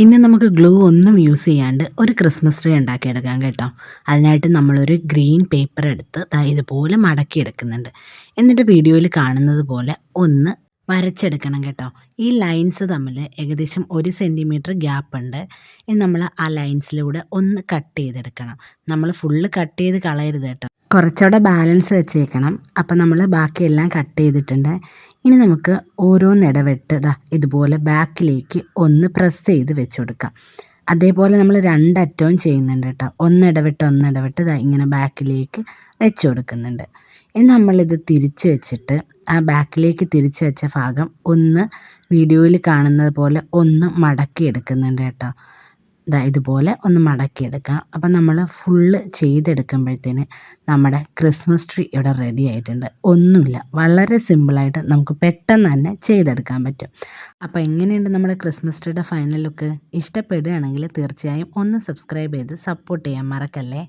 ഇന്ന് നമുക്ക് ഗ്ലൂ ഒന്നും യൂസ് ചെയ്യാണ്ട് ഒരു ക്രിസ്മസ് ട്രീ ഉണ്ടാക്കിയെടുക്കാം കേട്ടോ. അതിനായിട്ട് നമ്മളൊരു ഗ്രീൻ പേപ്പർ എടുത്ത് ഇതുപോലെ മടക്കിയെടുക്കുന്നുണ്ട്. എന്നിട്ട് വീഡിയോയിൽ കാണുന്നത് പോലെ ഒന്ന് വരച്ചെടുക്കണം കേട്ടോ. ഈ ലൈൻസ് തമ്മിൽ ഏകദേശം 1 സെൻറ്റിമീറ്റർ ഗ്യാപ്പ് ഉണ്ട്. ഇനി നമ്മൾ ആ ലൈൻസിലൂടെ ഒന്ന് കട്ട് ചെയ്തെടുക്കണം. നമ്മൾ ഫുള്ള് കട്ട് ചെയ്ത് കളയരുത് കേട്ടോ, കുറച്ചുകൂടെ ബാലൻസ് വെച്ചേക്കണം. അപ്പം നമ്മൾ ബാക്കിയെല്ലാം കട്ട് ചെയ്തിട്ടുണ്ട്. ഇനി നമുക്ക് ഓരോന്നിടവിട്ട് ഇതുപോലെ ബാക്കിലേക്ക് ഒന്ന് പ്രസ് ചെയ്ത് വെച്ച് കൊടുക്കാം. അതേപോലെ നമ്മൾ രണ്ടറ്റവും ചെയ്യുന്നുണ്ട് കേട്ടോ. ഒന്നിടവിട്ട് ഇങ്ങനെ ബാക്കിലേക്ക് വെച്ച് കൊടുക്കുന്നുണ്ട്. ഇനി നമ്മളിത് തിരിച്ച് വെച്ചിട്ട് ആ ബാക്കിലേക്ക് തിരിച്ച് വെച്ച ഭാഗം ഒന്ന് വീഡിയോയിൽ കാണുന്നത് പോലെ ഒന്ന് മടക്കി എടുക്കുന്നുണ്ട് കേട്ടോ. ഇതുപോലെ ഒന്ന് മടക്കിയെടുക്കാം. അപ്പം നമ്മൾ ഫുള്ള് ചെയ്തെടുക്കുമ്പോഴത്തേന് നമ്മുടെ ക്രിസ്മസ് ട്രീ ഇവിടെ റെഡി ആയിട്ടുണ്ട്. ഒന്നുമില്ല, വളരെ സിമ്പിളായിട്ട് നമുക്ക് പെട്ടെന്ന് തന്നെ ചെയ്തെടുക്കാൻ പറ്റും. അപ്പോൾ എങ്ങനെയുണ്ട് നമ്മുടെ ക്രിസ്മസ് ട്രീയുടെ ഫൈനൽ ലുക്ക്? ഇഷ്ടപ്പെടുകയാണെങ്കിൽ തീർച്ചയായും ഒന്ന് സബ്സ്ക്രൈബ് ചെയ്ത് സപ്പോർട്ട് ചെയ്യാൻ മറക്കല്ലേ.